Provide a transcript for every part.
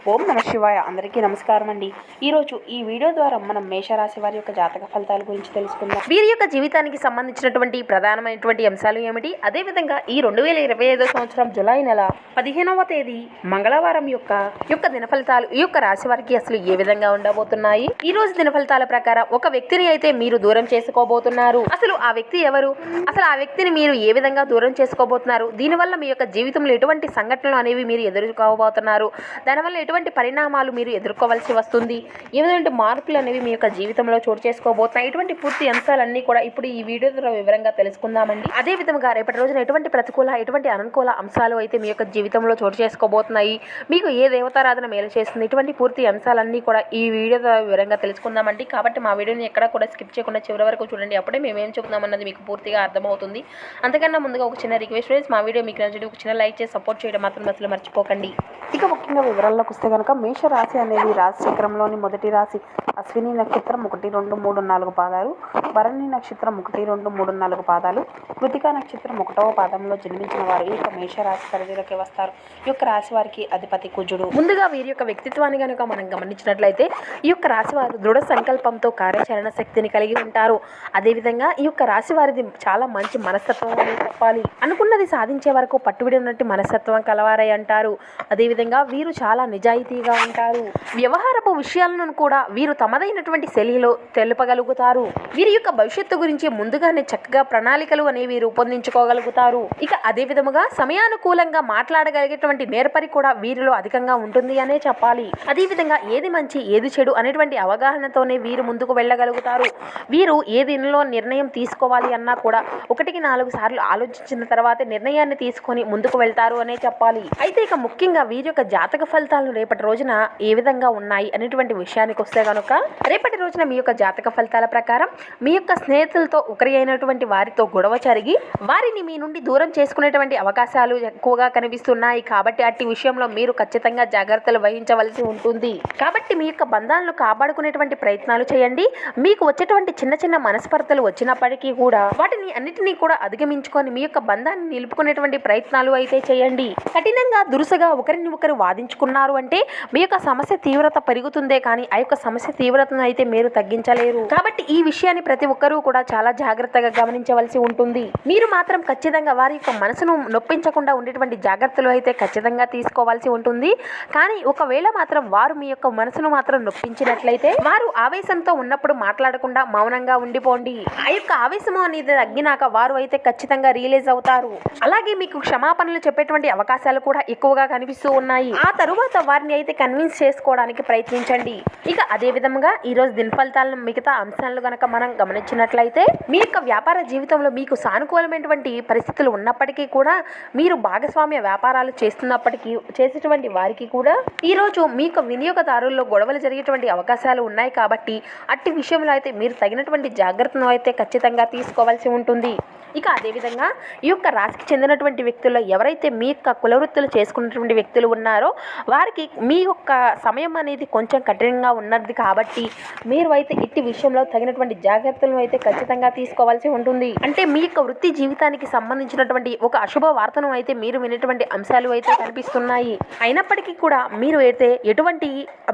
ఓం నమ శివాయ. అందరికీ నమస్కారం అండి. ఈరోజు ఈ వీడియో ద్వారా మనం మేషరాశి వారి యొక్క జాతక ఫలితాల గురించి తెలుసుకుందాం. వీరి యొక్క జీవితానికి సంబంధించినటువంటి ప్రధానమైనటువంటి అంశాలు ఏమిటి, అదేవిధంగా ఈ 2025 సంవత్సరం జులై నెల 15వ తేదీ మంగళవారం యొక్క దిన ఫలితాలు ఈ యొక్క రాశి వారికి అసలు ఏ విధంగా ఉండబోతున్నాయి. ఈ రోజు దిన ఫలితాల ప్రకారం ఒక వ్యక్తిని అయితే మీరు దూరం చేసుకోబోతున్నారు. అసలు ఆ వ్యక్తి ఎవరు, అసలు ఆ వ్యక్తిని మీరు ఏ విధంగా దూరం చేసుకోబోతున్నారు, దీనివల్ల మీ యొక్క జీవితంలో ఎటువంటి సంఘటనలు అనేవి మీరు ఎదుర్కోబోతున్నారు, దానివల్ల ఎటువంటి పరిణామాలు మీరు ఎదుర్కోవాల్సి వస్తుంది, ఏ విధంగా మార్పులు అనేవి మీ యొక్క జీవితంలో చోటు చేసుకోబోతున్నాయి, ఇటువంటి పూర్తి అంశాలన్నీ కూడా ఇప్పుడు ఈ వీడియో ద్వారా వివరంగా తెలుసుకుందామండి. అదే విధంగా రేపటి రోజున ఎటువంటి ప్రతికూల ఎటువంటి అనుకూల అంశాలు అయితే మీ యొక్క జీవితంలో చోటు చేసుకోబోతున్నాయి, మీకు ఏ దేవతారాధన మేలు చేస్తుంది, ఇటువంటి పూర్తి అంశాలన్నీ కూడా ఈ వీడియో ద్వారా వివరంగా తెలుసుకుందామండి. కాబట్టి మా వీడియోని ఎక్కడ కూడా స్కిప్ చేయకుండా చివరి వరకు చూడండి, అప్పుడే మేము ఏం చెబుతున్నామన్నది మీకు పూర్తిగా అర్థమవుతుంది. అంతకన్నా ముందుగా ఒక చిన్న రిక్వెస్ట్ ఫ్రెండ్స్, మా వీడియో మీకు నచ్చితే ఒక చిన్న లైక్ చేసి సపోర్ట్ చేయడం మాత్రం అసలు మర్చిపోకండి. ఇక ముఖ్యంగా వివరాల్లోకి వస్తే కనుక మేషరాశి అనేది రాశి చక్రంలోని మొదటి రాశి. అశ్విని నక్షత్రం 1, 2, 3, 4 పాదాలు, భరణి నక్షత్రం 1, 2, 3, 4 పాదాలు, కృతికా నక్షత్రం 1వ పాదంలో జన్మించిన వారు ఈ యొక్క మేషరాశి పరిధిలోకి వస్తారు. ఈ యొక్క రాశి వారికి అధిపతి కుజుడు. ముందుగా వీరి యొక్క వ్యక్తిత్వాన్ని కనుక మనం గమనించినట్లయితే ఈ యొక్క రాశి వారు దృఢ సంకల్పంతో కార్యాచరణ శక్తిని కలిగి ఉంటారు. అదేవిధంగా ఈ యొక్క రాశి వారిది చాలా మంచి మనస్తత్వం అని చెప్పాలి. అనుకున్నది సాధించే వరకు పట్టుబడినట్టు మనస్తత్వం కలవారై అంటారు. అదేవిధంగా వీరు చాలా నిజాయితీగా ఉంటారు. వ్యవహారపు విషయాలను కూడా వీరు తమదైనటువంటి శైలిలో తెలుపగలుగుతారు. వీరి యొక్క భవిష్యత్తు గురించి ముందుగానే చక్కగా ప్రణాళికలు అనేవి రూపొందించుకోగలుగుతారు. ఇక అదే విధముగా సమయానుకూలంగా మాట్లాడగలిగేటువంటి నేర్పరి కూడా వీరిలో అధికంగా ఉంటుంది అనే చెప్పాలి. అదేవిధంగా ఏది మంచి ఏది చెడు అనేటువంటి అవగాహనతోనే వీరు ముందుకు వెళ్ళగలుగుతారు. వీరు ఏదిలో నిర్ణయం తీసుకోవాలి అన్నా కూడా 1-4 సార్లు ఆలోచించిన తర్వాతే నిర్ణయాన్ని తీసుకొని ముందుకు వెళ్తారు అనే చెప్పాలి. అయితే ఇక ముఖ్యంగా వీరి యొక్క జాతక ఫలితాలు రేపటి రోజున ఏ విధంగా ఉన్నాయి అనేటువంటి విషయానికి వస్తే కనుక రేపటి రోజున మీ యొక్క జాతక ఫలితాల ప్రకారం మీ యొక్క స్నేహితులతో ఒకరి అయినటువంటి వారితో గొడవ జరిగి వారిని మీ నుండి దూరం చేసుకునేటువంటి అవకాశాలు ఎక్కువగా కనిపిస్తున్నాయి. కాబట్టి అట్టి విషయంలో మీరు ఖచ్చితంగా జాగ్రత్తలు వహించవలసి ఉంటుంది. కాబట్టి మీ యొక్క బంధాలను కాపాడుకునేటువంటి ప్రయత్నాలు చేయండి. మీకు వచ్చేటువంటి చిన్న చిన్న మనస్పర్ధలు వచ్చినప్పటికీ కూడా వాటిని అన్నిటినీ కూడా అధిగమించుకొని మీ యొక్క బంధాన్ని నిలుపుకునేటువంటి ప్రయత్నాలు అయితే చేయండి. కఠినంగా దురుసగా ఒకరిని ఒకరు వాదించుకున్నారు అంటే మీ యొక్క సమస్య తీవ్రత పెరుగుతుందే కానీ ఆ యొక్క సమస్య తీవ్రతను అయితే మీరు తగ్గించలేరు. కాబట్టి ఈ విషయాన్ని ప్రతి ఒక్కరూ కూడా చాలా జాగ్రత్తగా గమనించవలసి ఉంటుంది. మీరు మాత్రం ఖచ్చితంగా వారి యొక్క మనసును నొప్పించకుండా ఉండేటువంటి జాగ్రత్తలు అయితే ఖచ్చితంగా తీసుకోవాల్సి ఉంటుంది. కానీ ఒకవేళ మాత్రం వారు మీ యొక్క మనసును మాత్రం నొప్పించినట్లయితే వారు ఆవేశంతో ఉన్నప్పుడు మాట్లాడకుండా మౌనంగా ఉండిపోండి. ఆ యొక్క ఆవేశము అనేది తగ్గినాక వారు అయితే ఖచ్చితంగా రియలైజ్ అవుతారు. అలాగే మీకు క్షమాపణలు చెప్పేటువంటి అవకాశాలు కూడా ఎక్కువగా కనిపిస్తూ ఉన్నాయి. ఆ తరువాత వారిని అయితే కన్విన్స్ చేసుకోవడానికి ప్రయత్నించండి. ఇక అదే విధంగా ఈ రోజు దిన ఫలితాలను మిగతా అంశాలను కనుక మనం గమనించినట్లయితే మీ యొక్క వ్యాపార జీవితంలో మీకు సానుకూలమైనటువంటి పరిస్థితులు ఉన్నప్పటికీ కూడా మీరు భాగస్వామ్య వ్యాపారాలు చేస్తున్నప్పటికీ చేసేటువంటి వారికి కూడా ఈ రోజు మీ యొక్క వినియోగదారుల్లో గొడవలు జరిగేటువంటి అవకాశాలు ఉన్నాయి. కాబట్టి అట్టి విషయంలో అయితే మీరు తగినటువంటి జాగ్రత్తను అయితే ఖచ్చితంగా తీసుకోవాల్సి ఉంటుంది. ఇక అదేవిధంగా ఈ యొక్క రాశికి చెందినటువంటి వ్యక్తుల్లో ఎవరైతే మీ యొక్క కులవృత్తులు చేసుకున్నటువంటి వ్యక్తులు ఉన్నారో వారికి మీ యొక్క సమయం అనేది కొంచెం కఠినంగా ఉన్నది. కాబట్టి మీరు అయితే ఇట్టి విషయంలో తగినటువంటి జాగ్రత్తలను అయితే ఖచ్చితంగా తీసుకోవాల్సి ఉంటుంది. అంటే మీ యొక్క వృత్తి జీవితానికి సంబంధించినటువంటి ఒక అశుభ వార్తను అయితే మీరు వినేటువంటి అంశాలు అయితే కనిపిస్తున్నాయి. అయినప్పటికీ కూడా మీరు అయితే ఎటువంటి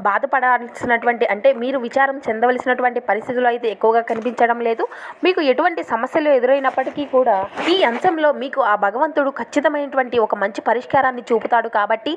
బాధపడాల్సినటువంటి అంటే మీరు విచారం చెందవలసినటువంటి పరిస్థితులు అయితే ఎక్కువగా కనిపించడం లేదు. మీకు ఎటువంటి సమస్యలు ఎదురైనప్పటికీ కూడా ఈ అంశంలో మీకు ఆ భగవంతుడు ఖచ్చితమైనటువంటి ఒక మంచి పరిష్కారాన్ని చూపుతాడు. కాబట్టి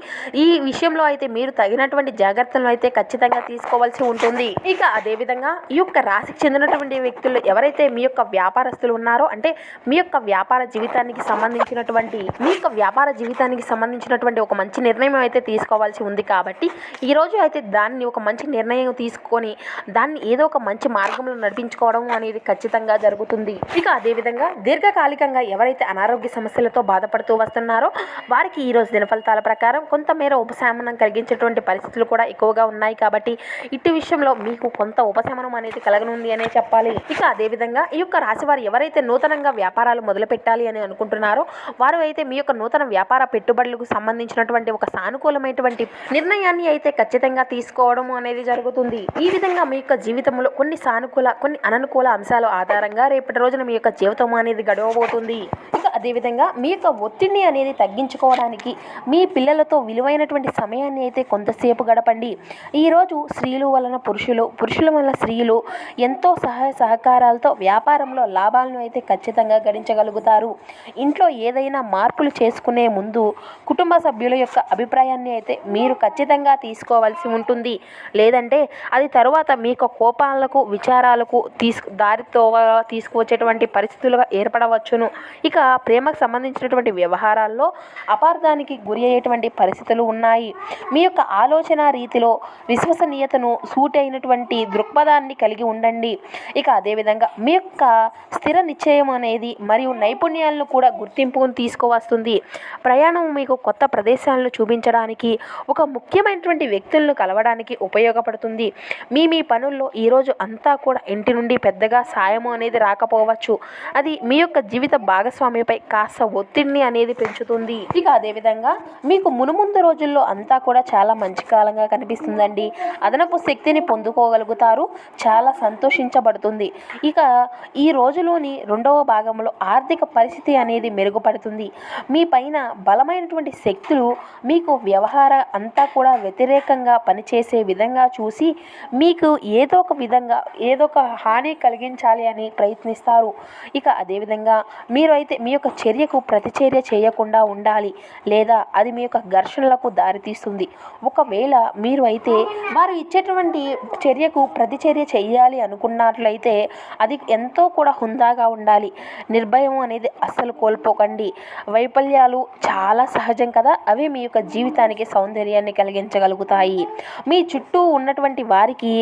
ఈ విషయంలో అయితే మీరు తగినటువంటి జాగ్రత్తలను అయితే ఖచ్చితంగా తీసుకోవాల్సి ఉంటుంది. ఇక అదేవిధంగా ఈ యొక్క రాశికి చెందినటువంటి వ్యక్తులు ఎవరైతే మీ యొక్క వ్యాపారస్తులు ఉన్నారో అంటే మీ యొక్క వ్యాపార జీవితానికి సంబంధించినటువంటి ఒక మంచి నిర్ణయం అయితే తీసుకోవాల్సి ఉంది. కాబట్టి ఈ రోజు అయితే దాన్ని ఒక మంచి నిర్ణయం తీసుకొని దాన్ని ఏదో ఒక మంచి మార్గంలో నడిపించుకోవడం అనేది ఖచ్చితంగా జరుగుతుంది. ఇక అదేవిధంగా దీర్ఘకాలికంగా ఎవరైతే అనారోగ్య సమస్యలతో బాధపడుతూ వస్తున్నారో వారికి ఈ రోజు దిన ఫలితాల ప్రకారం కొంతమేర ఉపశమనం కలిగించేటువంటి పరిస్థితులు కూడా ఎక్కువగా ఉన్నాయి. కాబట్టి ఇటు విషయంలో మీకు కొంత ఉపశమనం అనేది కలగనుంది అనే చెప్పాలి. ఇక అదేవిధంగా ఈ యొక్క రాశి వారు ఎవరైతే నూతనంగా వ్యాపారాలు మొదలు పెట్టాలి అని అనుకుంటున్నారో వారు అయితే మీ యొక్క నూతన వ్యాపార పెట్టుబడులకు సంబంధించినటువంటి ఒక సానుకూలమైనటువంటి నిర్ణయాన్ని అయితే ఖచ్చితంగా తీసుకోవడం అనేది జరుగుతుంది. ఈ విధంగా మీ యొక్క జీవితంలో కొన్ని సానుకూల కొన్ని అననుకూల అంశాల ఆధారంగా రేపటి రోజున మీ యొక్క జీవితం అనేది గడవబోతుంది. ఇక అదేవిధంగా మీ యొక్క ఒత్తిడిని అనేది తగ్గించుకోవడానికి మీ పిల్లలతో విలువైనటువంటి సమయాన్ని అయితే కొంతసేపు గడపండి. ఈరోజు స్త్రీలు వలన పురుషుల వలన స్త్రీలు ఎంతో సహాయ సహకారాలతో వ్యాపారంలో లాభాలను అయితే ఖచ్చితంగా గడించగలుగుతారు. ఇంట్లో ఏదైనా మార్పులు చేసుకునే ముందు కుటుంబ సభ్యుల యొక్క అభిప్రాయాన్ని అయితే మీరు ఖచ్చితంగా తీసుకోవాల్సి ఉంటుంది. లేదంటే అది తరువాత మీ యొక్క కోపాలకు విచారాలకు దారితో తీసుకువచ్చేటువంటి పరిస్థితులుగా ఏర్పడవచ్చును. ఇక ప్రేమకు సంబంధించినటువంటి వ్యవహారాల్లో అపార్థానికి గురి అయ్యేటువంటి పరిస్థితులు ఉన్నాయి. మీ యొక్క ఆలోచన రీతిలో విశ్వసనీయతను సూట్ అయినటువంటి దృక్పథాన్ని కలిగి ఉండండి. ఇక అదేవిధంగా మీ యొక్క స్థిర నిశ్చయం అనేది మరియు నైపుణ్యాలను కూడా గుర్తింపును తీసుకువస్తుంది. ప్రయాణం మీకు కొత్త ప్రదేశాలను చూపించడానికి, ఒక ముఖ్యమైనటువంటి వ్యక్తులను కలవడానికి ఉపయోగపడుతుంది. మీ పనుల్లో ఈరోజు అంతా కూడా ఇంటి నుండి పెద్దగా సాయము అనేది రాకపోవచ్చు. అది మీ యొక్క జీవిత భాగస్వామిపై కాస్త ఒత్తిడిని అనేది పెంచుతుంది. ఇక అదేవిధంగా మీకు మునుముందు రోజుల్లో అంతా కూడా చాలా మంచి కాలంగా కనిపిస్తుందండి. అదనపు శక్తిని పొందుకోగలుగుతారు. చాలా సంతోషించబడుతుంది. ఇక ఈ రోజులోని రెండవ భాగంలో ఆర్థిక పరిస్థితి అనేది మెరుగుపడుతుంది. మీ పైన బలమైనటువంటి శక్తులు మీకు వ్యవహార అంతా కూడా వ్యతిరేకంగా పనిచేసే విధంగా చూసి మీకు ఏదో ఒక విధంగా ఏదో ఒక హాని కలిగించాలి అని ప్రయత్నిస్తారు. ఇక అదేవిధంగా మీరు అయితే మీ యొక్క చర్యకు ప్రతిచర్య చేయకుండా ఉండాలి, లేదా అది మీ యొక్క ఘర్షణలకు దారితీస్తుంది. ఒకవేళ మీరు అయితే వారు ఇచ్చేటువంటి చర్యకు ప్రతిచర్య చేయాలి అనుకున్నట్లయితే అది ఎంతో కూడా హుందాగా ఉండాలి. నిర్భయం అనేది అస్సలు కోల్పోకండి. వైఫల్యాలు చాలా సహజం కదా, అవి మీ యొక్క జీవితానికి సౌందర్యాన్ని కలిగించగలుగుతాయి. మీ చుట్టూ ఉన్నటువంటి వారికి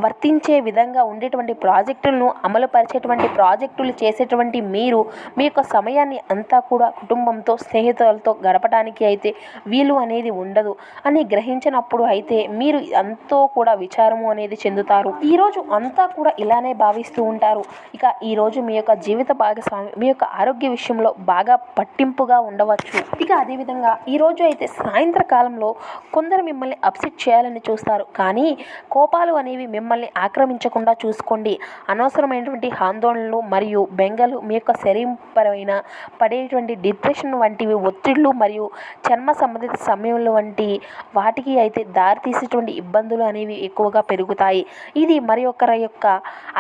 వర్తించే విధంగా ఉండేటువంటి ప్రాజెక్టులను అమలుపరిచేటువంటి ప్రాజెక్టులు చేసేటువంటి మీరు మీ యొక్క సమయాన్ని అంతా కూడా కుటుంబంతో స్నేహితులతో గడపడానికి అయితే వీలు అనేది ఉండదు అని గ్రహించినప్పుడు అయితే మీరు ఎంతో కూడా విచారము అనేది చెందుతారు. ఈరోజు అంతా కూడా ఇలానే భావిస్తూ ఉంటారు. ఇక ఈరోజు మీ యొక్క జీవిత భాగస్వామి మీ యొక్క ఆరోగ్య విషయంలో బాగా పట్టింపుగా ఉండవచ్చు. ఇక అదేవిధంగా ఈరోజు అయితే సాయంత్రకాలంలో కొందరు మిమ్మల్ని అప్సెట్ చేయాలని చూస్తారు, కానీ కోపాలు అనేవి మిమ్మల్ని ఆక్రమించకుండా చూసుకోండి. అనవసరమైనటువంటి ఆందోళనలు మరియు బెంగలు మీ యొక్క శరీరపరమైన పడేటువంటి డిప్రెషన్ వంటివి ఒత్తిళ్లు మరియు చర్మ సంబంధిత సమయంలో వంటి వాటికి అయితే దారితీసేటువంటి ఇబ్బందులు అనేవి ఎక్కువగా పెరుగుతాయి. ఇది మరి ఒకరి యొక్క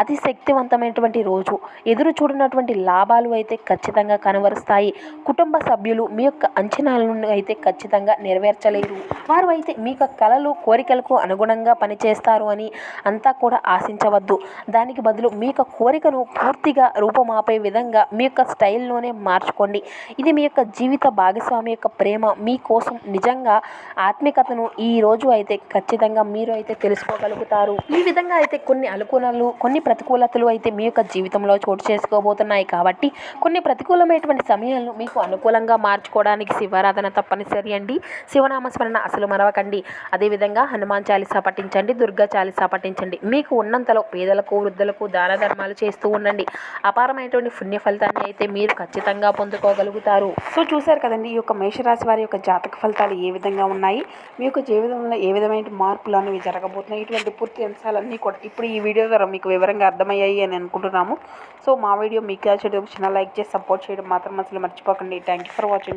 అతి శక్తివంతమైనటువంటి రోజు. ఎదురు చూడనటువంటి లాభాలు అయితే ఖచ్చితంగా కనబరుస్తాయి. కుటుంబ సభ్యులు మీ యొక్క అంచనాలను అయితే ఖచ్చితంగా నెరవేర్చలేరు. వారు అయితే మీ యొక్క కలలు కోరికలకు అనుగుణంగా పనిచేస్తారు అని అంతా కూడా ఆశించవద్దు. దానికి బదులు మీ యొక్క కోరికను పూర్తిగా రూపమాపే విధంగా మీ యొక్క స్టైల్లోనే మార్చుకోండి. ఇది మీ యొక్క జీవిత భాగస్వామి యొక్క ప్రేమ మీకోసం నిజంగా ఆత్మికతను ఈ రోజు అయితే ఖచ్చితంగా మీరు అయితే తెలుసుకోగలుగుతారు. ఈ విధంగా అయితే కొన్ని అనుకూలాలు కొన్ని ప్రతికూలతలు అయితే మీ యొక్క జీవితంలో చోటు చేసుకోబోతున్నాయి. కాబట్టి కొన్ని ప్రతికూలమైనటువంటి సమయాలను మీకు అనుకూలంగా మార్చుకోవడానికి శివారాధన తప్పనిసరి అండి. శివనామస్మరణ అసలు మరవకండి. అదేవిధంగా హనుమాన్ చాలీసా పఠించండి, దుర్గా చాలీసా పఠించండి. మీకు ఉన్నంతలో పేదలకు వృద్ధులకు దాన ధర్మాలు చేస్తూ ఉండండి. అపారమైనటువంటి పుణ్య ఫలితాన్ని అయితే మీరు ఖచ్చితంగా పొందుకోగలుగుతారు. సో చూశారు కదండి, ఈ యొక్క మేషరాశి వారి యొక్క జాతక ఫలితాలు ఏ విధంగా ఉన్నాయి, మీ యొక్క జీవితంలో ఏ విధమైన మార్పులు అనేవి జరగబోతున్నాయి, ఇటువంటి పూర్తి అంశాలన్నీ కూడా ఇప్పుడు ఈ వీడియో ద్వారా మీకు వివరంగా అర్థమయ్యాయి అని అనుకుంటున్నాము. సో మా వీడియో మీకు చిన్న లైక్ చేసి సపోర్ట్ చేయడం మాత్రం అసలు మర్చిపోకండి. Thank you for watching.